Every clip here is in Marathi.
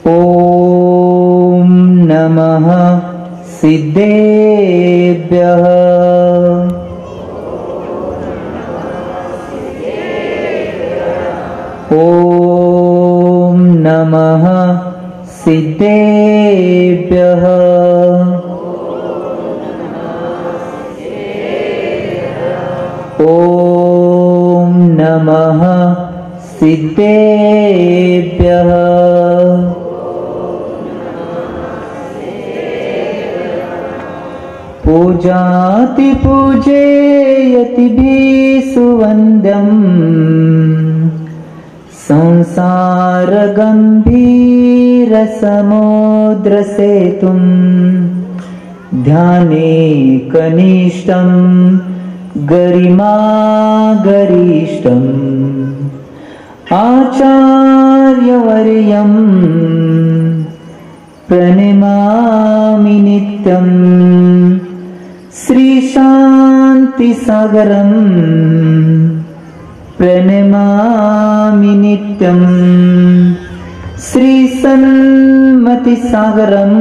ओम नमः सिद्धेभ्यः। ओम नमः सिद्धेभ्यः। ओम नमः सिद्धेभ्यः। पूजाति पूजेयति भी सुवन्द्यम् संसार गंभीर समुद्र सेतुम् ध्याने कनिष्ठम् गरिमा गरिष्ठम् आचार्यवर्यम् प्रणमामि नित्यम् श्री शांति सागरम् प्रणमामि नित्यम् श्री सन्मति सागरम्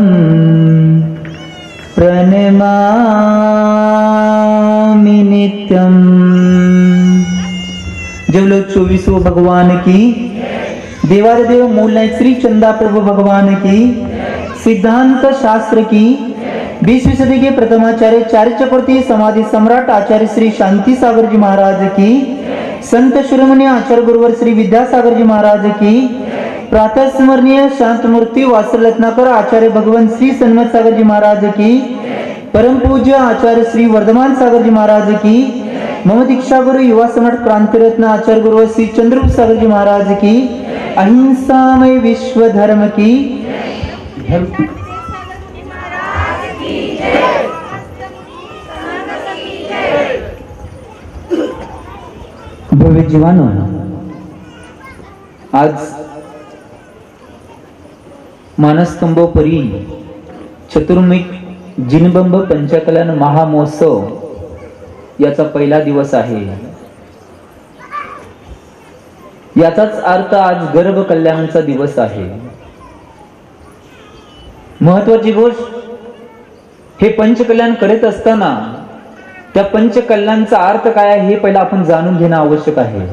प्रणमामि नित्यम्। जब लोग 24 भगवान की, देवादिदेव मूल नायक श्री चंदा प्रभु भगवान की, सिद्धांत शास्त्र की, 20वीं सदी के प्रथमाचार्य चार्य चक्रवर्ती समाधि सम्राट आचार्य श्री शांति सागर जी महाराज की, संत शिरोमणि आचार्य गुरुवर श्री विद्यासागर जी महाराज की, प्रातः स्मरणीय शांत मूर्ति वात्सल रत्नाकर आचार्य भगवंत श्री सन्मत सागर जी महाराज की, परम पूज्य आचार्य श्री वर्धमान सागर जी महाराज की, मम दीक्षा गुरु युवा सम्राट क्रांति रत्न आचार्य गुरुवर श्री चंद्रगुप्त सागर जी महाराज की, अहिंसामय विश्व धर्म की, भव्य जीवानो, आज मानस्तंभोपरी चतुर्मुख जिनबंब पंचकल्याण महामहोत्सव याचा पहिला दिवस आहे। याचाच अर्थ आज गर्भ कल्याणाचा दिवस आहे। महत्वाची गोष्ट, हे पंचकल्याण करत असताना त्या पंचकल्याणचा अर्थ काय आहे हे पहिला आपण जाणून घेणं आवश्यक आहे।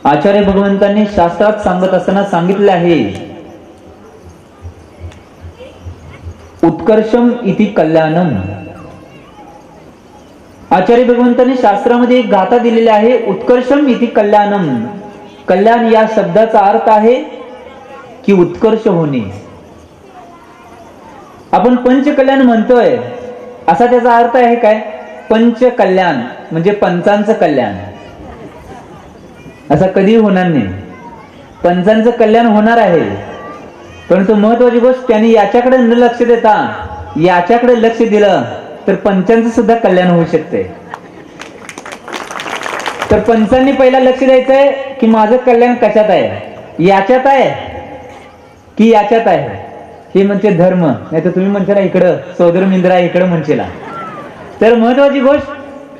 आचार्य भगवंतांनी शास्त्रात सांगत असताना सांगितले आहे, उत्कर्षम इति कल्याणम। आचार्य भगवंतांनी शास्त्रामध्ये एक गाथा दिलेली आहे, उत्कर्षम इति कल्याणम। कल्याण या शब्दाचा अर्थ आहे की उत्कर्ष होणे। आपण पंचकल्याण म्हणतोय, असा त्याचा अर्थ आहे काय? पंचकल्याण म्हणजे पंचांचं कल्याण। असं कधी होणार नाही, पंचांचं कल्याण होणार आहे, परंतु महत्वाची गोष्ट त्यांनी याच्याकडे न लक्ष देता याच्याकडे लक्ष दिलं तर पंचांचं सुद्धा कल्याण होऊ शकते। तर पंचांनी पहिला लक्ष द्यायचंय की माझं कल्याण कशात आहे, याच्यात आहे की याच्यात आहे। हे म्हणजे धर्म, नाही तर तुम्ही म्हणशाला इकडं सोदर मिंद्रा इकडं म्हणशीला। तर महत्वाची गोष्ट,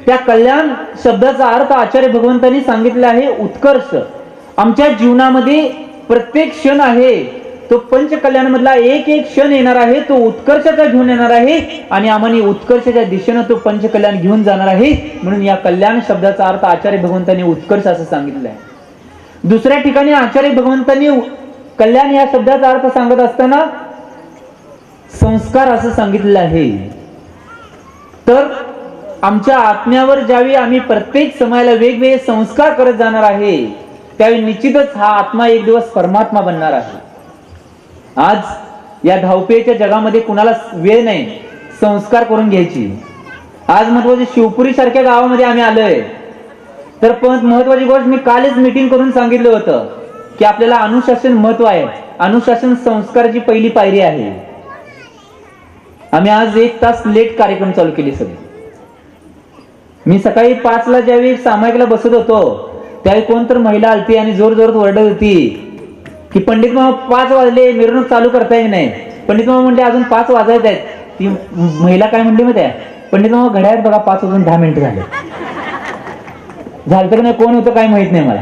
त्या कल्याण शब्दाचा अर्थ आचार्य भगवंतांनी सांगितले आहे उत्कर्ष। आमच्या जीवनामध्ये प्रत्येक क्षण आहे तो पंचकल्याण मधला एक एक क्षण येणार आहे, तो उत्कर्षाचा घेऊन येणार आहे आणि आम्हाला उत्कर्षाच्या दिशेने तो पंचकल्याण घेऊन जाणार आहे। म्हणून या कल्याण शब्दाचा अर्थ आचार्य भगवंतांनी उत्कर्ष असं सांगितलं आहे। दुसऱ्या ठिकाणी आचार्य भगवंतांनी कल्याण या शब्दाचा अर्थ सांगत असताना संस्कार असं सांगितलेलं आहे। तर आमच्या आत्म्यावर ज्यावेळी आम्ही प्रत्येक समयाला वेगवेगळे संस्कार करत जाणार आहे, त्यावेळी निश्चितच हा आत्मा एक दिवस परमात्मा बनणार आहे। आज या धावपळीच्या जगामध्ये कुणाला वेळ नाही संस्कार करून घ्यायची। आज महत्वाची शिवपुरी सारख्या गावामध्ये आम्ही आलोय, तर पण महत्वाची गोष्ट मी कालच मीटिंग करून सांगितलं होतं की आपल्याला अनुशासन महत्व आहे। अनुशासन संस्काराची पहिली पायरी आहे। आम्ही आज 1 तास लेट कार्यक्रम चालू केले सगळे। मी सकाळी 5 ला ज्यावेळी सामायिकला बसत होतो, त्यावेळी कोणतर महिला आलती आणि जोर जोरात ओरडत होती की पंडित मामा 5 वाजले, मिरवणूक चालू करता येत नाही। पंडित मामा म्हणले अजून 5 वाजायचे आहेत। ती महिला काय म्हणली माहिती आहे, पंडित मामा घड्याळात बघा 5 वाजून 10 मिनिटं झाले। झालं तर नाही, कोण होतं काय माहित नाही मला।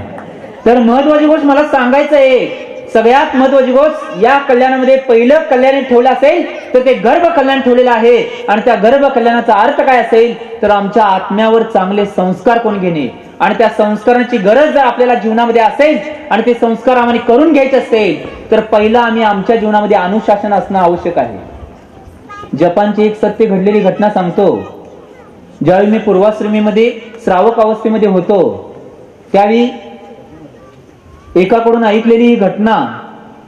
तर महत्वाची गोष्ट मला सांगायचं आहे सगळ्यात महत्वाची गोष्ट या कल्याणामध्ये पहिलं कल्याण ठेवलं असेल तर ते गर्भ कल्याण ठेवलेलं आहे. आणि त्या गर्भ कल्याणाचा अर्थ काय असेल तर आमच्या आत्म्यावर चांगले संस्कार कोण घेणे, आणि त्या संस्कारांची गरज जर आपल्याला जीवनामध्ये असेल आणि ते संस्कार आम्हाला करून घ्यायचे असेल तर पहिला आम्ही आमच्या जीवनामध्ये अनुशासन असणं आवश्यक आहे. जपानची एक सत्य घडलेली घटना सांगतो. ज्यावेळी मी पूर्वाश्रमीमध्ये श्रावक अवस्थेमध्ये होतो त्यावेळी एकाकडून ऐकलेली ही घटना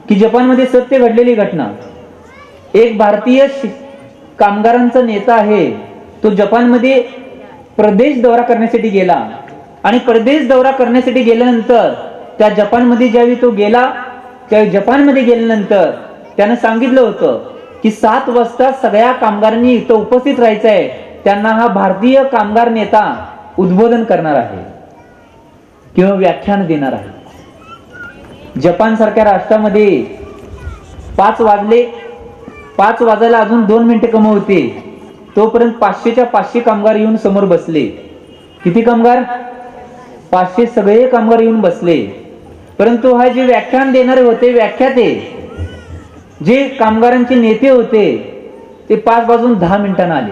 की जपानमध्ये सत्य घडलेली घटना. एक भारतीय कामगारांचा नेता आहे, तो जपानमध्ये प्रदेश दौरा करण्यासाठी गेला आणि प्रदेश दौरा करण्यासाठी गेल्यानंतर त्या जपानमध्ये ज्यावेळी तो गेला त्यावेळी जपानमध्ये गेल्यानंतर त्यानं सांगितलं होतं की 7 वाजता सगळ्या कामगारांनी इथं उपस्थित राहायचं आहे. त्यांना हा भारतीय कामगार नेता उद्बोधन करणार आहे किंवा व्याख्यान देणार आहे. जपान सारख्या राष्ट्रामध्ये 5 वाजले, 5 वाजायला अजून 2 मिनिटं कमी होते तोपर्यंत 500च्या 500 कामगार येऊन समोर बसले. किती कामगार? 500 सगळे कामगार येऊन बसले. परंतु हा जे व्याख्यान देणारे होते, व्याख्याते जे कामगारांचे नेते होते ते 5 वाजून 10 मिनिटांना आले.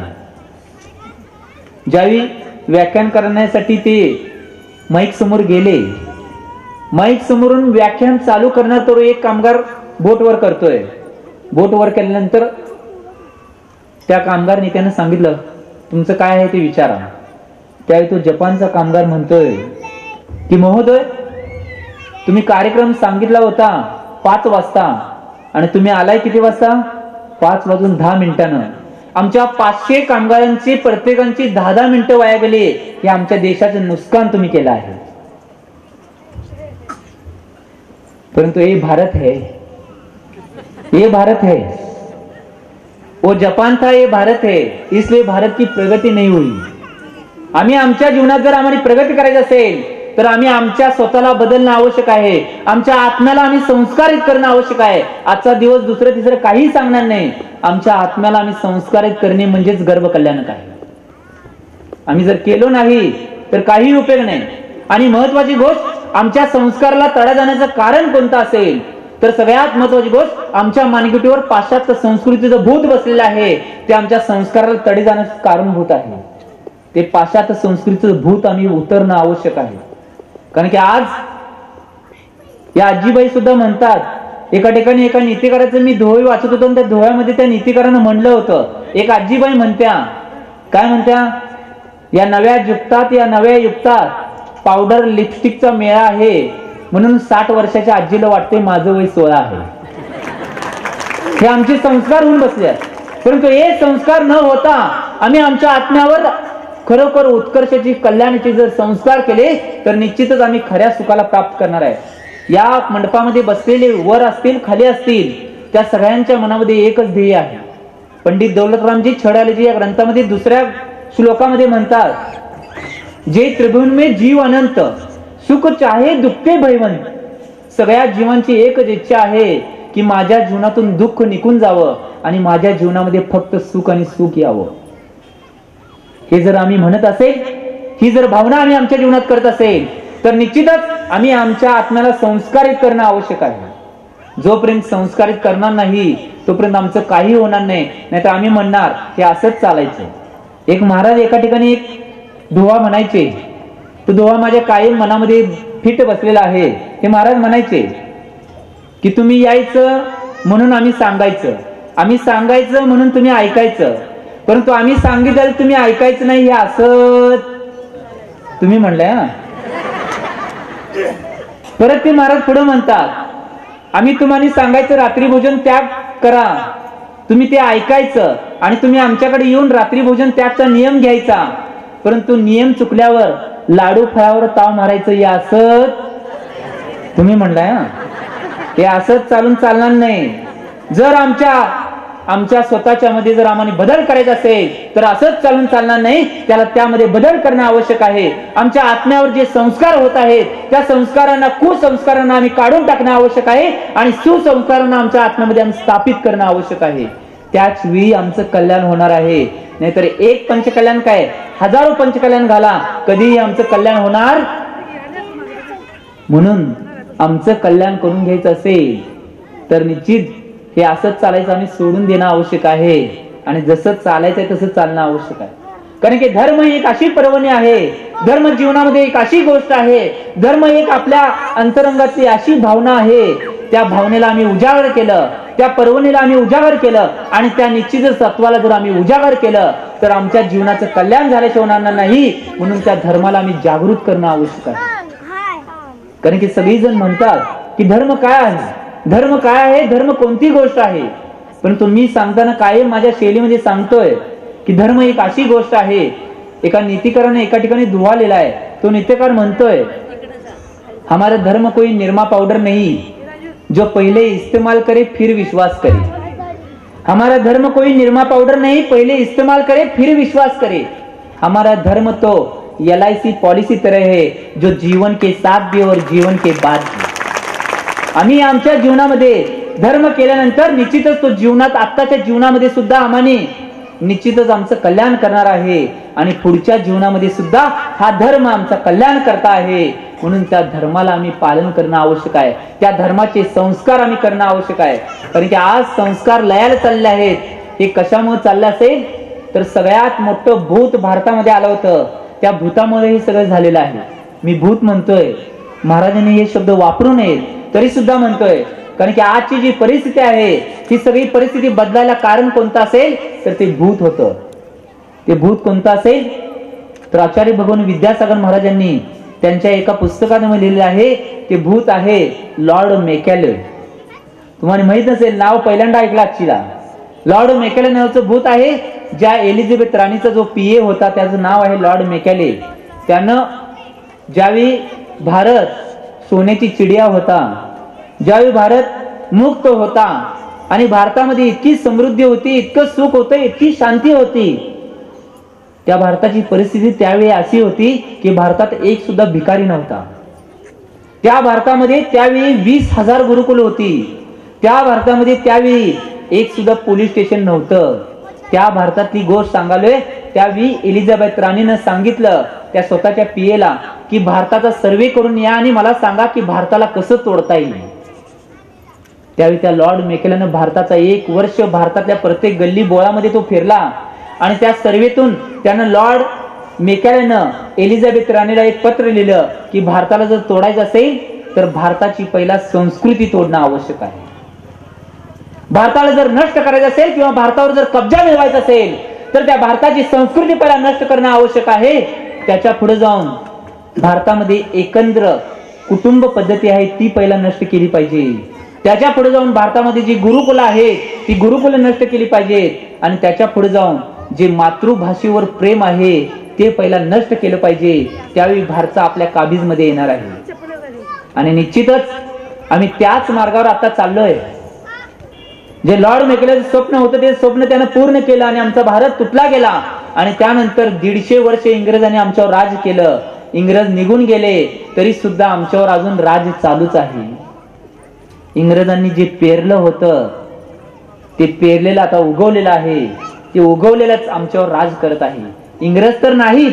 ज्यावेळी व्याख्यान करण्यासाठी ते माईक समोर गेले, माईक समोरून व्याख्यान चालू करणार तर एक कामगार बोटवर करतोय. बोटवर केल्यानंतर त्या कामगार नेत्यानं सांगितलं तुमचं काय आहे ते विचारा. त्यावेळी तो जपानचा कामगार म्हणतोय की महोदय तुम्ही कार्यक्रम सांगितला होता 5 वाजता आणि तुम्ही आलाय किती वाजता? 5 वाजून 10 मिनिटानं. आमच्या 500 कामगारांची प्रत्येकांची 10-10 मिनिटं वाया गेली. हे आमच्या देशाचं नुकसान तुम्ही केलं आहे. परंतु ये भारत है, ये भारत है, वो जापान था, ये भारत है, इसलिए भारत की प्रगती नहीं हुई. आम्ही आमच्या जीवनात जर आम्हाला प्रगती करायची असेल तर आम्ही आमच्या स्वतःला बदलणं आवश्यक आहे. आमच्या आत्म्याला आम्ही संस्कारित करणं आवश्यक आहे. आजचा दिवस दुसरं तिसरं काही सांगणार नाही. आमच्या आत्म्याला आम्ही संस्कारित करणे म्हणजेच गर्भ कल्याणक आहे. आम्ही जर केलो नाही तर काही उपयोग नाही. आणि महत्वाची गोष्ट आमच्या संस्काराला तडा जाण्याचं कारण कोणतं असेल तर सगळ्यात महत्वाची गोष्ट आमच्या मानगुटीवर पाश्चात्य संस्कृतीचं भूत बसलेलं आहे. ते आमच्या संस्काराला तडे जाण्याचं कारणभूत आहे. ते पाश्चात्य संस्कृतीचं भूत आम्ही उतरणं आवश्यक आहे. कारण की आज या आजीबाई सुद्धा म्हणतात, एका ठिकाणी एका नीतिकाराचं मी दोहे वाचत होतो, त्या दोह्यामध्ये त्या नीतिकारानं म्हणलं होतं, एक आजीबाई म्हणत्या, काय म्हणत्या, या नव्या युक्तात पावडर लिपस्टिकचा मेळा आहे म्हणून 60 वर्षाच्या आजीला वाटते माझं वय 16 आहे. हे आमचे संस्कार होऊन बसले. परंतु हे संस्कार न होता आम्ही आमच्या आत्म्यावर खरोखर उत्कर्षाची कल्याणाचे जर संस्कार केले तर निश्चितच आम्ही खऱ्या सुखाला प्राप्त करणार आहे. या मंडपामध्ये बसलेले वर असतील खाली असतील त्या सगळ्यांच्या मनामध्ये एकच ध्येय आहे. पंडित दौलतरामजी छडालेजी या ग्रंथामध्ये 2ऱ्या श्लोकामध्ये म्हणतात, जे त्रिभुवन में जीव अनंत सुख चाहे दुःखे भयवंत. सगळ्या जीवांची एकच इच्छा आहे की माझ्या जीवनातून दुःख निघून जावं आणि माझ्या जीवनामध्ये फक्त सुख आणि सुख यावं. हे जर आम्ही म्हणत असेल, ही जर भावना आम्ही आमच्या जीवनात करत असेल तर निश्चितच आम्ही आमच्या आत्म्याला संस्कारित करणं आवश्यक आहे. जोपर्यंत संस्कारित करणार नाही तोपर्यंत आमचं काही होणार नाही. नाहीतर आम्ही म्हणणार हे असंच चालायचं. एक महाराज एका ठिकाणी एक दोहा म्हणायचे, तो दोहा माझ्या कायम मनामध्ये फिट बसलेला आहे. हे महाराज म्हणायचे की तुम्ही यायचं म्हणून आम्ही सांगायचं, आम्ही सांगायचं म्हणून तुम्ही ऐकायचं, परंतु आम्ही सांगितलं तुम्ही ऐकायचं नाही. हे असं तुम्ही म्हणलंय. परत ते महाराज पुढे म्हणतात, आम्ही तुम्हाला सांगायचं रात्री भोजन त्याग करा, तुम्ही ते ऐकायचं आणि तुम्ही आमच्याकडे येऊन रात्री भोजन त्यागचा नियम घ्यायचा, परंतु नियम चुकल्यावर लाडू फळावर ताव मारायचं. हे असंच तुम्ही म्हणलाय. हे असंच चालून चालणार नाही. जर आमच्या स्वतःच्या मध्ये जर आम्हाला बदल करायचा असेल तर असंच चालून चालणार नाही. त्यामध्ये बदल करणं आवश्यक आहे. आमच्या आत्म्यावर जे संस्कार होत आहेत त्या संस्कारांना, कुसंस्कारांना आम्ही काढून टाकणं आवश्यक आहे आणि सुसंस्कारांना आमच्या आत्म्यामध्ये आम्ही स्थापित करणं आवश्यक आहे. त्याच वेळी आमचं कल्याण होणार आहे. नाहीतर एक पंचकल्याण काय, हजारो पंचकल्याण घाला, कधीही आमचं कल्याण होणार. म्हणून आमचं कल्याण करून घ्यायचं असेल तर निश्चित हे असंच चालायचं आम्ही सोडून देणं आवश्यक आहे आणि जसं चालायचंय तसं चालणं आवश्यक आहे. कारण की धर्म एक अशी पर्वणी आहे, धर्म जीवनामध्ये एक अशी गोष्ट आहे, धर्म एक आपल्या अंतरंगातली अशी भावना आहे. त्या भावनेला आम्ही उजागर केलं, त्या पर्वणीला आम्ही उजागर केलं आणि त्या निश्चित तत्वाला जर आम्ही उजागर केलं तर आमच्या जीवनाचं कल्याण झाल्याशिवाय होणार नाही. म्हणून त्या धर्माला आम्ही जागृत करणं आवश्यक आहे. कारण की सगळीजण म्हणतात की धर्म काय आहे, धर्म काय आहे, धर्म कोणती गोष्ट आहे. परंतु मी सांगताना कायम माझ्या शैलीमध्ये सांगतोय की धर्म एक अशी गोष्ट आहे. एका नीतिकाराने एका ठिकाणी दुवा लिहिला आहे. तो नित्यकार म्हणतोय, हमारा धर्म कोई निरमा पाउडर नहीं जो पहले इस्तेमाल करे फिर विश्वास करे. हमारा धर्म कोई निरमा पाउडर नहीं, पहले इस्तेमाल करे फिर विश्वास करे. हमारा धर्म तो LIC पॉलिसी तरह है जो जीवन के साथ भी और जीवन के बाद भी. आम्ही आमच्या जीवनामध्ये धर्म केल्यानंतर निश्चितच तो जीवनात आत्ताच्या जीवनामध्ये सुद्धा आम्हाने निश्चितच आमचं कल्याण करणार आहे आणि पुढच्या जीवनामध्ये सुद्धा हा धर्म आमचा कल्याण करता आहे. म्हणून त्या धर्माला आम्ही पालन करणं आवश्यक आहे. त्या धर्माचे संस्कार आम्ही करणं आवश्यक आहे. कारण की आज संस्कार लयाला चालले आहेत. हे कशामुळे चाललं असेल तर सगळ्यात मोठं भूत भारतामध्ये आलं होतं. त्या भूतामुळे हे सगळं झालेलं आहे. मी भूत म्हणतोय, महाराजांनी हे शब्द वापरू नयेत तरी सुद्धा म्हणतोय. कारण की आजची जी परिस्थिती आहे ही सगळी परिस्थिती बदलायला कारण कोणतं असेल तर ते भूत होतं. ते भूत कोणतं असेल तर आचार्य भगवान विद्यासागर महाराजांनी त्यांच्या एका पुस्तकामध्ये लिहिलेलं आहे. ते भूत आहे लॉर्ड मेकॅले. तुम्हाला माहित नसेल, नाव पहिल्यांदा ऐकलं आजचीला. लॉर्ड मेकॅले नावाचं भूत आहे. ज्या एलिझाबेथ राणीचा जो PA होता त्याचं नाव आहे लॉर्ड मेकॅले. त्यानं ज्यावेळी भारत सोन्याची चिडिया होता, ज्यावेळी भारत मुक्त होता आणि भारतामध्ये इतकी समृद्धी होती, इतकं सुख होतं, इतकी शांती होती, त्या भारताची परिस्थिती त्यावेळी अशी होती की भारतात एक सुद्धा भिकारी नव्हता. त्या भारतामध्ये त्यावेळी 20,000 गुरुकुल होती. त्या भारतामध्ये त्यावेळी एक सुद्धा पोलीस स्टेशन नव्हतं. त्या भारतातली गोष्ट सांगालोय. त्यावेळी एलिझाबेथ राणीनं सांगितलं त्या स्वतःच्या PA की भारताचा सर्वे करून या आणि मला सांगा की भारताला कसं तोडता येईल. त्यावेळी त्या लॉर्ड मेकॅलेनं भारताचा 1 वर्ष भारतातल्या प्रत्येक गल्ली बोळामध्ये तो फिरला आणि त्या सर्वेतून त्यानं लॉर्ड मेकॅलेनं एलिझाबेथ राणीला एक पत्र लिहिलं की भारताला जर तोडायचं असेल तर भारताची पहिला संस्कृती तोडणं आवश्यक आहे. भारताला जर नष्ट करायचं असेल किंवा भारतावर जर कब्जा मिळवायचा असेल तर त्या भारताची संस्कृती पहिला नष्ट करणं आवश्यक आहे. त्याच्या पुढे जाऊन भारतामध्ये एकंदर कुटुंब पद्धती आहे ती पहिला नष्ट केली पाहिजे. त्याच्या पुढे जाऊन भारतामध्ये जी गुरुकुल आहेत ती गुरुकुल नष्ट केली पाहिजेत आणि त्याच्या पुढे जाऊन जे मातृभाषेवर प्रेम आहे ते पहिला नष्ट केलं पाहिजे. त्यावेळी भारत आपल्या काबीजमध्ये येणार आहे आणि निश्चितच आम्ही त्याच मार्गावर आता चाललोय. जे लॉर्ड मेकॅलेचं स्वप्न होतं ते स्वप्न त्यानं पूर्ण केलं आणि आमचा भारत तुटला गेला आणि त्यानंतर 150 वर्ष इंग्रजांनी आमच्यावर राज केलं. इंग्रज निघून गेले तरी सुद्धा आमच्यावर अजून राज चालूच आहे. इंग्रजांनी जे पेरलं होतं ते पेरलेलं आता उगवलेलं आहे. ते उगवलेलंच आमच्यावर राज करत आहे. इंग्रज तर नाहीत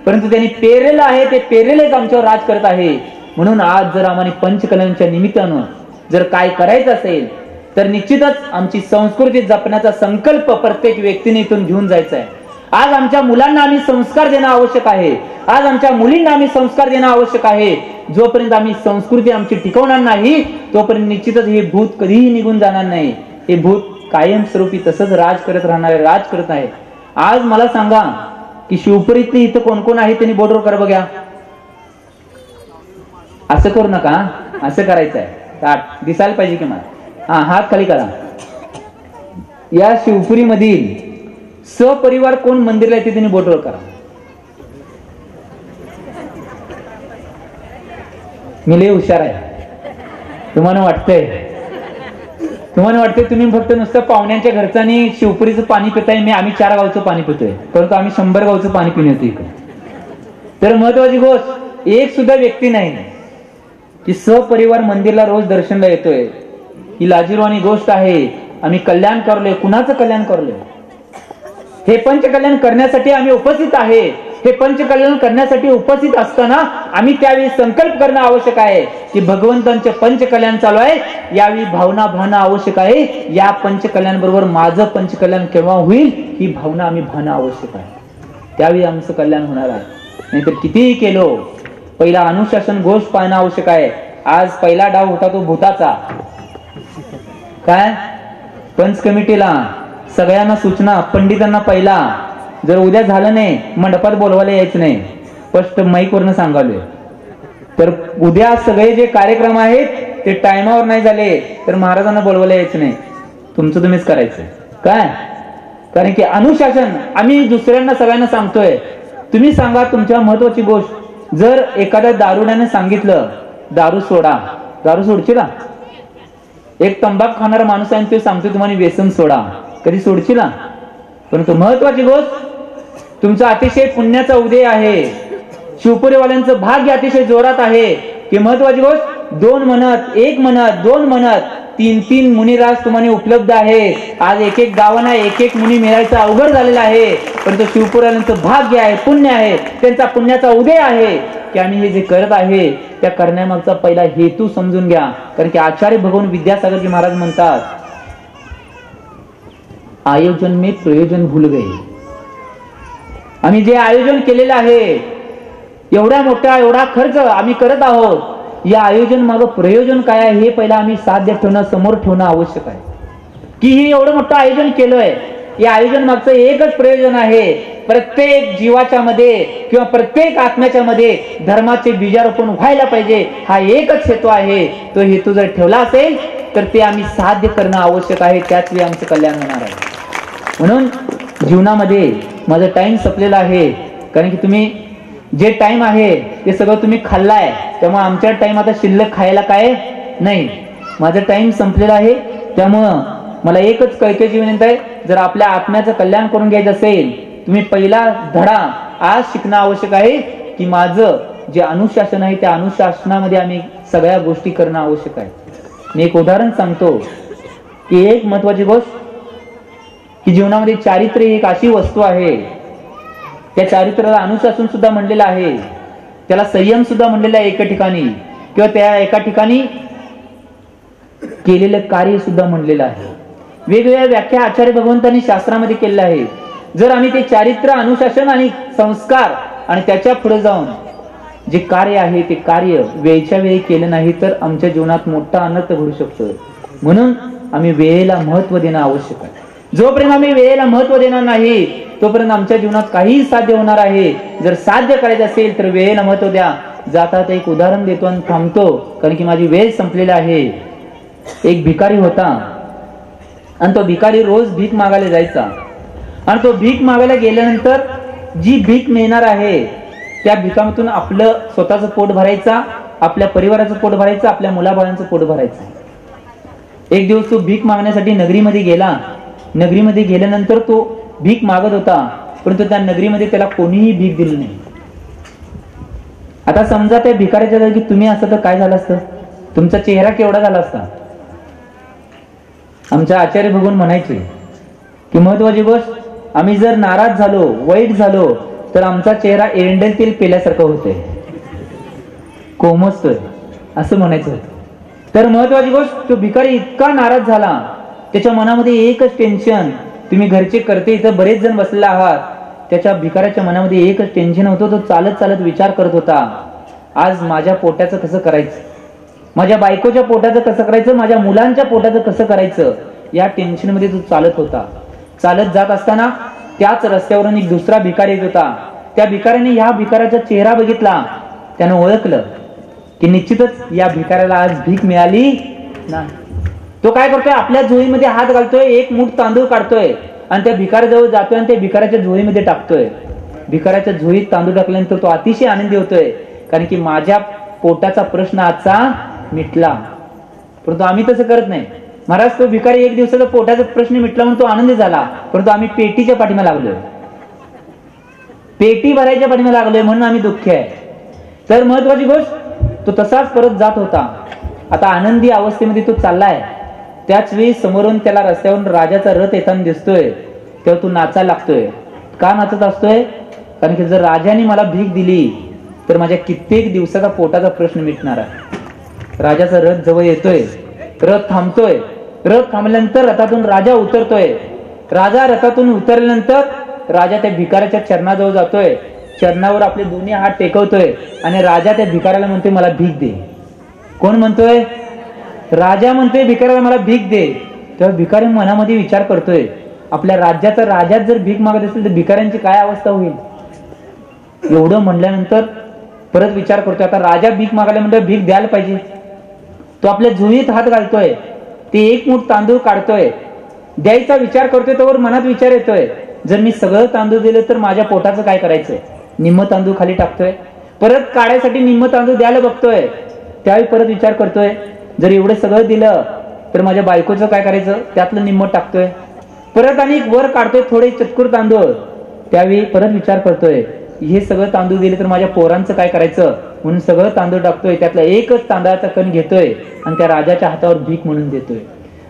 परंतु त्यांनी पेरलेलं आहे ते पेरलेलेच आमच्यावर राज करत आहे. म्हणून आज जर आम्हाला पंचकल्यांच्या निमित्तानं जर काय करायचं असेल तर निश्चितच आमची संस्कृती जपण्याचा संकल्प प्रत्येक व्यक्तीने इथून घेऊन जायचा आहे. आज आमच्या मुलांना आम्ही संस्कार देणं आवश्यक आहे. आज आमच्या मुलींना आम्ही संस्कार देणं आवश्यक आहे. जोपर्यंत आम्ही संस्कृती आमची टिकवणार नाही तोपर्यंत निश्चितच हे भूत कधीही निघून जाणार नाही. हे भूत कायमस्वरूपी तसंच राज करत राहणार आहे, राज करत आहे. आज मला सांगा की शिवपुरीतली इथं कोण कोण आहे त्यांनी बोर्डवर कर बघा. असं करू नका, असं करायचं आहे. दिसायला पाहिजे की मला. हा, हात खाली करा. या शिवपुरी मधील सपरिवार कोण मंदिरला येते त्यांनी बोटवर करा. मी लय हुशार आहे. तुम्हाला वाटतंय तुम्ही फक्त नुसतं पाहुण्यांच्या घरचं आणि शिवपुरीचं पाणी पिताय. आम्ही 4 गावचं पाणी पितोय परंतु आम्ही 100 गावचं पाणी पिऊन येतो इकडे. तर महत्वाची गोष्ट एक सुद्धा व्यक्ती नाही की सपरिवार मंदिरला रोज दर्शनला येतोय. ही लाजिरवाणी गोष्ट आहे. आम्ही कल्याण करलोय. कुणाचं कल्याण करलोय? हे पंचकल्याण करण्यासाठी आम्ही उपस्थित आहे. हे पंचकल्याण करण्यासाठी उपस्थित असताना आम्ही त्यावेळी संकल्प करणं आवश्यक आहे की भगवंतांचे पंचकल्याण चालू आहे, यावेळी भावना भावना आवश्यक आहे. या पंचकल्याण बरोबर माझं पंचकल्याण केव्हा होईल ही भावना आम्ही भावना आवश्यक आहे. त्यावेळी आमचं कल्याण होणार आहे. नाहीतर कितीही केलो, पहिला अनुशासन गोष्ट पाहणं आवश्यक आहे. आज पहिला डाव होता तो भूताचा. काय पंच कमिटीला सगळ्यांना सूचना, पंडितांना पहिला, जर उद्या झालं नाही मंडपात बोलवायला यायचं नाही, स्पष्ट माईक वरनं सांगालोय. तर उद्या सगळे जे कार्यक्रम आहेत ते टायमावर नाही झाले तर महाराजांना बोलवायला यायचं नाही, तुमचं तुम्हीच करायचं. काय कारण की अनुशासन आम्ही दुसऱ्यांना सगळ्यांना सांगतोय. तुम्ही सांगा तुमच्या महत्वाची गोष्ट. जर एखाद्या दारुड्याने सांगितलं दारू सोडा, दारू सोडशीला? एक तंबाखू खाणारा माणूस आहे ते सांगतो तुम्हाला व्यसन सोडा, कधी सोडशीला? परंतु महत्वाची गोष्ट, तुमचा अतिशय पुण्याचा उदय आहे, शिवपुरीवाल्यांचं भाग्य अतिशय जोरात आहे की महत्वाची गोष्ट 2 म्हणत 1 म्हणत 2 म्हणत 3 मुनिराज तुम्हाला उपलब्ध आहे. आज एक एक गावांना एक एक मुनी मिळायचं अवघड झालेलं आहे. परंतु शिवपुरीवाल्यांचं भाग्य आहे, पुण्य आहे, त्यांचा पुण्याचा उदय आहे की आम्ही हे जे करत आहे त्या करण्यामागचा पहिला हेतू समजून घ्या. कारण की आचार्य भगवान विद्यासागरजी महाराज म्हणतात, आयोजन में प्रयोजन भूल गए. आम्ही जे आयोजन केलेलं आहे, एवढा मोठा एवढा खर्च आम्ही करत आहोत, या आयोजन मागं प्रयोजन काय आहे हे पहिला आम्ही साध्य ठेवणं, समोर ठेवणं आवश्यक आहे. की हे एवढं मोठं आयोजन केलंय, या आयोजन मागचं एकच प्रयोजन आहे, प्रत्येक जीवाच्या मध्ये किंवा प्रत्येक आत्म्याच्या मध्ये धर्माचे बीजारोपण व्हायला पाहिजे, हा एकच हेतू आहे. तो हेतू जर ठेवला असेल तर ते आम्ही साध्य करणं आवश्यक आहे, त्याच वेळी आमचं कल्याण होणार आहे. म्हणून जीवनामध्ये माझा टाइम संपलेला आहे. कारण की तुम्ही जे टाइम आहे ते सगळं तुम्ही खाल्लाय, त्यामुळे आमच्या टाइम आता शिल्लक खायला काय नाही. माझा टाइम संपलेला आहे. त्यामुळं मला एकच कळकळीची विनंती आहे, जर आपल्या आत्म्याचं कल्याण करून घ्यायचं असेल, तुम्ही पहिला धडा आज शिकणं आवश्यक आहे की माझं जे अनुशासन आहे त्या अनुशासनामध्ये आम्ही सगळ्या गोष्टी करणं आवश्यक आहे. मी एक उदाहरण सांगतो की एक महत्वाची गोष्ट की जीवनामध्ये चारित्र्य एक अशी वस्तू आहे, त्या चारित्र्याला अनुशासन सुद्धा म्हणलेलं आहे, त्याला संयम सुद्धा म्हणलेला आहे एका ठिकाणी, किंवा त्या एका ठिकाणी केलेलं कार्य सुद्धा म्हणलेलं आहे. वेगवेगळ्या व्याख्या आचार्य भगवंतांनी शास्त्रामध्ये केलेल्या आहे. जर आम्ही ते चारित्र्य, अनुशासन आणि संस्कार आणि त्याच्या पुढे जाऊन जे कार्य आहे ते कार्य वेळच्या वेळी केलं नाही तर आमच्या जीवनात मोठा अनर्थ घडू शकतो. म्हणून आम्ही वेळेला महत्व देणं आवश्यक आहे. जोपर्यंत आम्ही वेळेला महत्व देणार नाही तोपर्यंत आमच्या जीवनात काहीही साध्य होणार आहे. जर साध्य करायचं असेल तर वेळेला महत्व द्या. जातात एक उदाहरण देतो आणि थांबतो, कारण की माझी वेळ संपलेली आहे. एक भिकारी होता आणि तो भिकारी रोज भीक मागायला जायचा, आणि तो भीक मागायला गेल्यानंतर जी भीक मिळणार आहे त्या भिकामधून आपलं स्वतःचं पोट भरायचा, आपल्या परिवाराचं पोट भरायचं, आपल्या मुलाबाळांचं पोट भरायचं. एक दिवस तो भीक मागण्यासाठी नगरीमध्ये गेला. नगरीमध्ये गेल्यानंतर तो भीक मागत होता, परंतु त्या नगरीमध्ये त्याला कोणीही भीक दिली नाही. आता समजा त्या भिकाऱ्याच्या जागी तुम्ही असता तर काय झालं असतं? तुमचा चेहरा केवढा झाला असता? आमच्या आचार्य भगवान म्हणायचे की महत्वाची गोष्ट, आम्ही जर नाराज झालो, वाईट झालो तर आमचा चेहरा एरंडेल तेल पेल्यासारखं होतंय, कोमसतोय, असं म्हणायचं होतं. तर महत्वाची गोष्ट, तो भिकारी इतका नाराज झाला, त्याच्या मनामध्ये एकच टेन्शन. तुम्ही घरचे करते इथं बरेच जण बसलेले आहात, त्याच्या भिकाऱ्याच्या मनामध्ये एकच टेन्शन होतं. तो चालत चालत विचार करत होता, आज माझ्या पोटाचं कसं करायचं, माझ्या बायकोच्या पोटाचं कसं करायचं, माझ्या मुलांच्या पोटाचं कसं करायचं, या टेन्शन मध्ये तो चालत होता. चालत जात असताना त्याच रस्त्यावरून एक दुसरा भिकारी येत होता. त्या भिकाऱ्याने ह्या भिकाऱ्याचा चेहरा बघितला, त्यानं ओळखलं की निश्चितच या भिकाऱ्याला आज भीक मिळाली नाही. तो काय करतोय, आपल्या झोळीमध्ये हात घालतोय, एक मूठ तांदूळ काढतोय आणि त्या भिकाऱ्याजवळ जातोय आणि त्या भिकाऱ्याच्या झोळीमध्ये टाकतोय. भिकाऱ्याच्या झोळीत तांदूळ टाकल्यानंतर तो अतिशय आनंदी होतोय, कारण की माझ्या पोटाचा प्रश्न आजचा मिटला. परंतु आम्ही तसं करत नाही. महाराज, तो भिकारी एक दिवसाचा पोटाचा प्रश्न मिटला म्हणून तो आनंदी झाला, परंतु आम्ही पेटीच्या पाठीमा लागलोय, पेटी भरायच्या पाठीमा लागलोय म्हणून आम्ही दुःखी आहे. तर महत्वाची गोष्ट, तो तसाच परत जात होता. आता आनंदी अवस्थेमध्ये तो चाललाय. त्याच वेळी समोरून त्याला रस्त्यावरून राजाचा रथ येताना दिसतोय. तेव्हा तो नाचायला लागतोय. का नाचत असतोय? कारण की जर राजाने मला भीक दिली तर माझ्या कित्येक दिवसाचा पोटाचा प्रश्न मिटणार आहे. राजाचा रथ जवळ येतोय, रथ थांबतोय, रथ थांबल्यानंतर रथातून राजा उतरतोय. राजा रथातून उतरल्यानंतर राजा त्या भिकाऱ्याच्या चरणाजवळ जातोय, चरणावर आपले दोन्ही हात टेकवतोय आणि राजा त्या भिकाऱ्याला म्हणतोय मला भीक दे. कोण म्हणतोय? राजा म्हणतोय भिकाऱ्याला मला भीक दे. तेव्हा भिकारी मनामध्ये विचार करतोय, आपल्या राज्याचा राजात जर भीक मागत असेल तर भिकाऱ्यांची काय अवस्था होईल. एवढं म्हणल्यानंतर परत विचार करतोय, आता राजा भीक मागायला म्हणजे भीक द्यायला पाहिजे. तो आपल्या झोळीत हात घालतोय, ते एक मूठ तांदूळ काढतोय, द्यायचा विचार करतोय. तोवर मनात विचार येतोय, जर मी सगळं तांदूळ दिलं तर माझ्या पोटाचं काय करायचं. निम्म तांदूळ खाली टाकतोय, परत काढायसाठी निम्म तांदूळ द्यायला बघतोय. त्यावेळी परत विचार करतोय, जर एवढं सगळं दिलं तर माझ्या बायकोचं काय करायचं, त्यातलं निम्म टाकतोय. परत आणि वर काढतोय थोडे चतकुर तांदूळ. त्यावेळी परत विचार करतोय, हे सगळं तांदूळ दिले तर माझ्या पोरांचं काय करायचं, म्हणून सगळं तांदूळ टाकतोय. त्यातला एकच तांदळाचा कण घेतोय आणि त्या राजाच्या हातावर भीक म्हणून देतोय.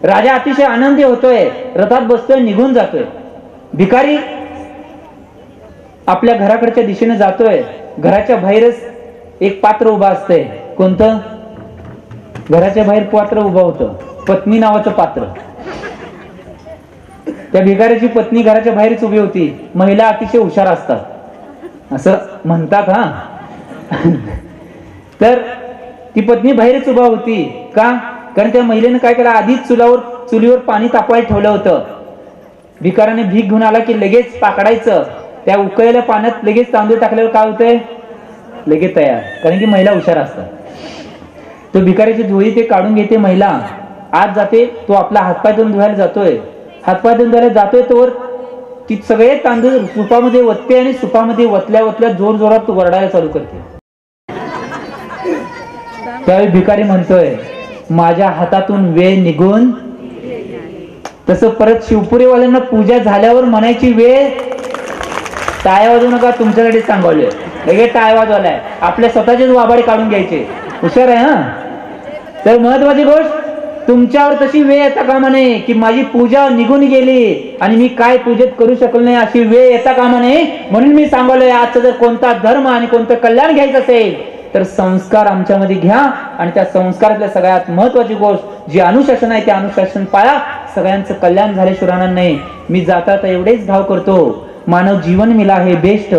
राजा अतिशय आनंदी होतोय, रथात बसतोय, निघून जातोय. भिकारी आपल्या घराकडच्या दिशेने जातोय. घराच्या बाहेरच एक पात्र उभा असतंय. कोणतं? घराच्या बाहेर पात्र उभं होतं, पत्नी नावाचं पात्र. त्या भिकाऱ्याची पत्नी घराच्या बाहेरच उभी होती. महिला अतिशय हुशार असतात असं म्हणतात हा. तर ती पत्नी बाहेरच उभा होती. का? कारण त्या महिलेनं काय केलं, आधीच चुलीवर पाणी तापवायला ठेवलं होतं. भिकाऱ्याने भीक घेऊन आला की लगेच पाकडायचं, त्या उकळलेल्या पाण्यात लगेच तांदूळ टाकल्यावर काय होतंय, लगेच तयार. कारण की महिला हुशार असतात. तो भिकाऱ्याची झोळी ते काढून घेते महिला, आत जाते. तो आपला हातपाय धुवून धुवायला जातोय. हातपाय धुवून धुवायला जातोय तोवर ती सगळे तांदूळ सुपामध्ये वतते आणि सुपामध्ये वतल्या वतल्या जोर जोरात वरडायला चालू करते. त्यावेळी भिकारी म्हणतोय, माझ्या हातातून वेळ निघून. तसं परत शिवपुरीवाल्यांना पूजा झाल्यावर म्हणायची वेळ. टाळ्या वाजवू नका, तुमच्यासाठी सांगवले. लगेच टाळ्या वाजवलाय, आपल्या स्वतःचेच वाबाडे काढून घ्यायचे. हुशार आहे हा. तर महत्वाची गोष्ट, तुमच्यावर तशी वेळ येता कामा नये की माझी पूजा निघून गेली आणि मी काय पूजेत करू शकलो नाही, अशी वेळ येता कामा नये. म्हणून मी सांगलोय, आजचा जर कोणता धर्म आणि कोणतं कल्याण घ्यायचं असेल तर संस्कार आमच्यामध्ये घ्या आणि त्या संस्कारातल्या सगळ्यात महत्वाची गोष्ट जी अनुशासन आहे ते अनुशासन पाळा. सगळ्यांचं कल्याण झाल्याशिवाय राहणार नाही. मी जाता एवढेच भाव करतो, मानव जीवन मिला है बेस्ट,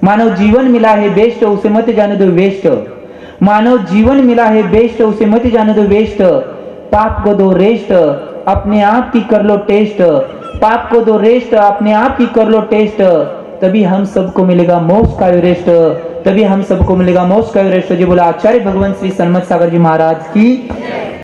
मानव जीवन मिला है बेस्ट, उसे मत जाने दो वेस्ट. मानव जीवन मिला है बेस्ट, उसे मत जाने दो वेस्ट. पाप को दो रेस्ट, अपने आप की कर लो टेस्ट. पाप को दो रेस्ट, अपने आप की कर लो टेस्ट. तभी हम सबको मिलेगा मोक्ष का एवरेस्ट, तभी हम सबको मिलेगा मोक्ष का एवरेस्ट. जी बोला आचार्य भगवान श्री सन्मत सागर जी महाराज की.